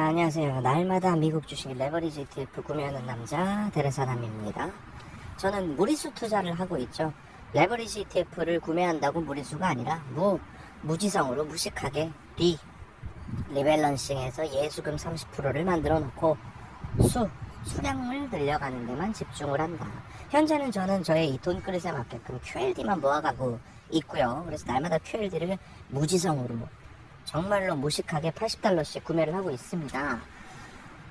안녕하세요. 날마다 미국 주식 레버리지 ETF 구매하는 남자 대레사남입니다. 저는 무리수 투자를 하고 있죠. 레버리지 ETF를 구매한다고 무리수가 아니라 무지성으로 무식하게 리밸런싱해서 예수금 30%를 만들어 놓고 수량을 늘려가는 데만 집중을 한다. 현재는 저는 저의 이 돈 그릇에 맞게끔 QLD만 모아가고 있고요. 그래서 날마다 QLD를 무지성으로 정말로 무식하게 $80씩 구매를 하고 있습니다.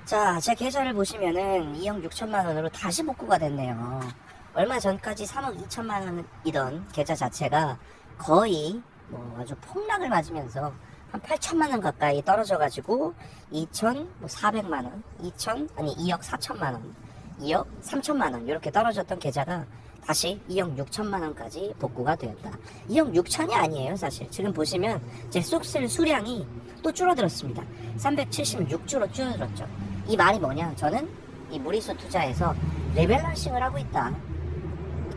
자, 제 계좌를 보시면은 2억 6천만 원으로 다시 복구가 됐네요. 얼마 전까지 3억 2천만 원이던 계좌 자체가 거의 아주 폭락을 맞으면서 한 8천만 원 가까이 떨어져가지고 2,400만 원, 2억 4천만 원, 2억 3천만 원 이렇게 떨어졌던 계좌가 다시 2억 6천만 원까지 복구가 되었다. 2억 6천이 아니에요, 사실. 지금 보시면 제 쏙쓸 수량이 또 줄어들었습니다. 376주로 줄어들었죠. 이 말이 뭐냐? 저는 이 무리수 투자에서 리밸런싱을 하고 있다.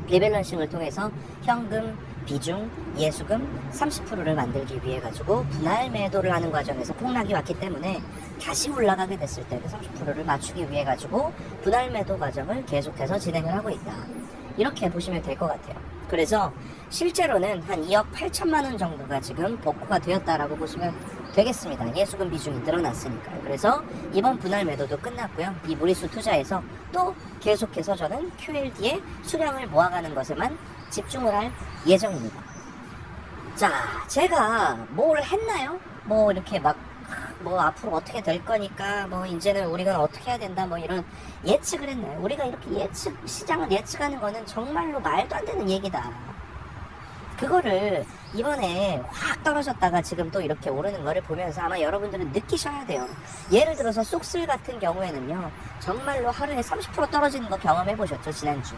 리밸런싱을 통해서 현금, 비중, 예수금 30%를 만들기 위해 가지고 분할 매도를 하는 과정에서 폭락이 왔기 때문에 다시 올라가게 됐을 때 그 30%를 맞추기 위해 가지고 분할 매도 과정을 계속해서 진행을 하고 있다. 이렇게 보시면 될 것 같아요. 그래서 실제로는 한 2억 8천만 원 정도가 지금 복구가 되었다라고 보시면 되겠습니다. 예수금 비중이 늘어났으니까요. 그래서 이번 분할 매도도 끝났고요. 이 무리수 투자에서 또 계속해서 저는 QLD의 수량을 모아가는 것에만 집중을 할 예정입니다. 자, 제가 뭘 했나요? 이렇게 앞으로 어떻게 될 거니까 이제는 우리가 어떻게 해야 된다 이런 예측을 했나요? 우리가 이렇게 시장을 예측하는 거는 정말로 말도 안 되는 얘기다. 그거를 이번에 확 떨어졌다가 지금 또 이렇게 오르는 거를 보면서 아마 여러분들은 느끼셔야 돼요. 예를 들어서 쏙슬 같은 경우에는요, 정말로 하루에 30% 떨어지는 거 경험해 보셨죠, 지난주.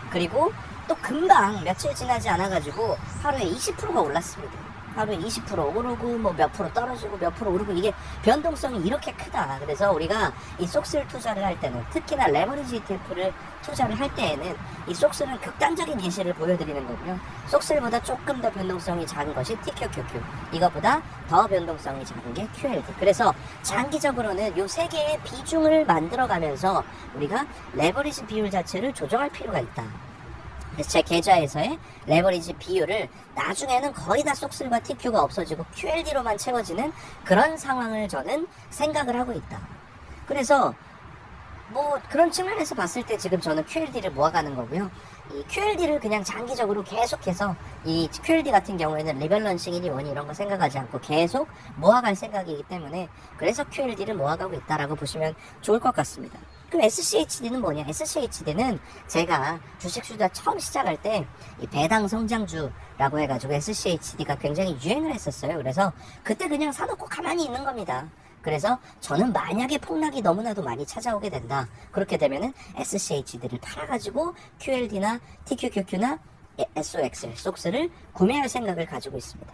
그리고 또 금방 며칠 지나지 않아가지고 하루에 20%가 올랐습니다. 하루에 20% 오르고 몇 프로 떨어지고 몇 프로 오르고, 이게 변동성이 이렇게 크다. 그래서 우리가 이 쏙슬 투자를 할 때는, 특히나 레버리지 ETF를 투자를 할 때에는 이 쏙슬은 극단적인 예시를 보여드리는 거고요. 쏙슬보다 조금 더 변동성이 작은 것이 TQQQ, 이거보다 더 변동성이 작은 게 QLD. 그래서 장기적으로는 요 세 개의 비중을 만들어가면서 우리가 레버리지 비율 자체를 조정할 필요가 있다. 그래서 제 계좌에서의 레버리지 비율을 나중에는 거의 다 쏙슬과 TQ가 없어지고 QLD로만 채워지는 그런 상황을 저는 생각을 하고 있다. 그래서 그런 측면에서 봤을 때 지금 저는 QLD를 모아가는 거고요. 이 QLD를 그냥 장기적으로 계속해서, 이 QLD 같은 경우에는 리밸런싱이니 뭐니 이런 거 생각하지 않고 계속 모아갈 생각이기 때문에, 그래서 QLD를 모아가고 있다라고 보시면 좋을 것 같습니다. 그럼 SCHD는 뭐냐? SCHD는 제가 주식 투자 처음 시작할 때 이 배당 성장주라고 해가지고 SCHD가 굉장히 유행을 했었어요. 그래서 그때 그냥 사놓고 가만히 있는 겁니다. 그래서 저는 만약에 폭락이 너무나도 많이 찾아오게 된다, 그렇게 되면은 SCHD를 팔아가지고 QLD나 TQQQ나 SOXL, 쏙스를 구매할 생각을 가지고 있습니다.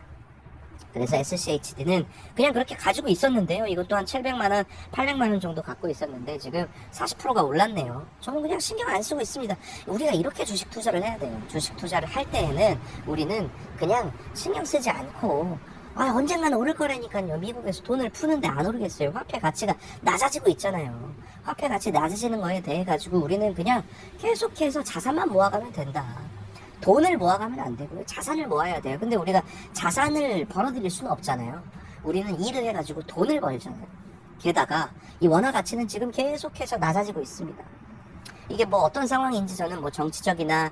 그래서 SCHD는 그냥 그렇게 가지고 있었는데요. 이것도 한 700만원, 800만원 정도 갖고 있었는데 지금 40%가 올랐네요. 저는 그냥 신경 안 쓰고 있습니다. 우리가 이렇게 주식 투자를 해야 돼요. 주식 투자를 할 때에는 우리는 그냥 신경 쓰지 않고, 언젠가는 오를 거라니까요. 미국에서 돈을 푸는데 안 오르겠어요. 화폐 가치가 낮아지고 있잖아요. 화폐 가치 낮아지는 거에 대해 가지고 우리는 그냥 계속해서 자산만 모아가면 된다. 돈을 모아가면 안 되고요. 자산을 모아야 돼요. 근데 우리가 자산을 벌어들일 수는 없잖아요. 우리는 일을 해가지고 돈을 벌잖아요. 게다가 이 원화 가치는 지금 계속해서 낮아지고 있습니다. 이게 어떤 상황인지 저는 정치적이나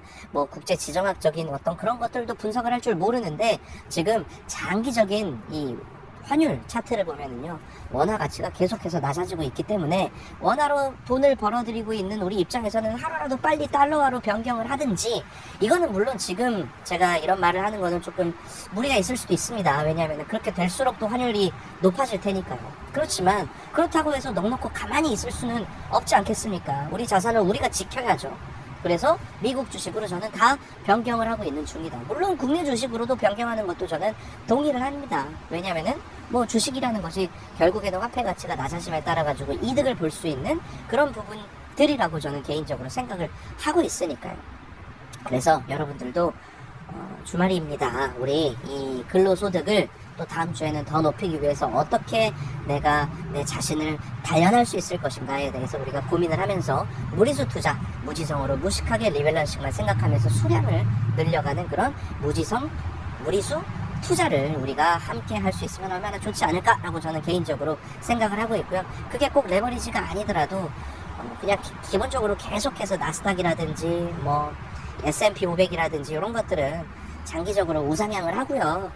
국제 지정학적인 어떤 그런 것들도 분석을 할 줄 모르는데, 지금 장기적인 이 환율 차트를 보면은요, 원화 가치가 계속해서 낮아지고 있기 때문에 원화로 돈을 벌어들이고 있는 우리 입장에서는 하루라도 빨리 달러화로 변경을 하든지, 이거는 물론 지금 제가 이런 말을 하는 거는 조금 무리가 있을 수도 있습니다. 왜냐하면 그렇게 될수록 또 환율이 높아질 테니까요. 그렇지만 그렇다고 해서 넉넉히 가만히 있을 수는 없지 않겠습니까? 우리 자산을 우리가 지켜야죠. 그래서 미국 주식으로 저는 다 변경을 하고 있는 중이다. 물론 국내 주식으로도 변경하는 것도 저는 동의를 합니다. 왜냐면은 주식이라는 것이 결국에는 화폐 가치가 낮아짐에 따라 가지고 이득을 볼 수 있는 그런 부분들이라고 저는 개인적으로 생각을 하고 있으니까요. 그래서 여러분들도 주말입니다. 우리 이 근로소득을 또 다음 주에는 더 높이기 위해서 어떻게 내가 내 자신을 단련할 수 있을 것인가에 대해서 우리가 고민을 하면서 무리수 투자, 무지성으로 무식하게 리밸런싱만 생각하면서 수량을 늘려가는 그런 무리수 투자를 우리가 함께 할 수 있으면 얼마나 좋지 않을까라고 저는 개인적으로 생각을 하고 있고요. 그게 꼭 레버리지가 아니더라도 그냥 기본적으로 계속해서 나스닥이라든지 뭐 S&P 500이라든지 이런 것들은 장기적으로 우상향을 하고요.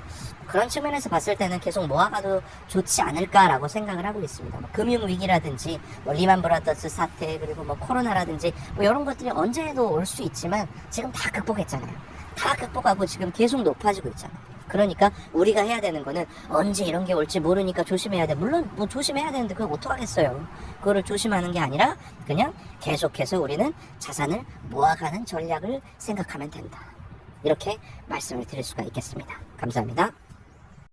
그런 측면에서 봤을 때는 계속 모아가도 좋지 않을까라고 생각을 하고 있습니다. 뭐 금융위기라든지 뭐 리만 브라더스 사태 그리고 뭐 코로나라든지 뭐 이런 것들이 언제도 올 수 있지만 지금 다 극복했잖아요. 다 극복하고 지금 계속 높아지고 있잖아요. 그러니까 우리가 해야 되는 거는 언제 이런 게 올지 모르니까 조심해야 돼. 물론 뭐 조심해야 되는데 그걸 어떡하겠어요. 그거를 조심하는 게 아니라 그냥 계속해서 우리는 자산을 모아가는 전략을 생각하면 된다. 이렇게 말씀을 드릴 수가 있겠습니다. 감사합니다.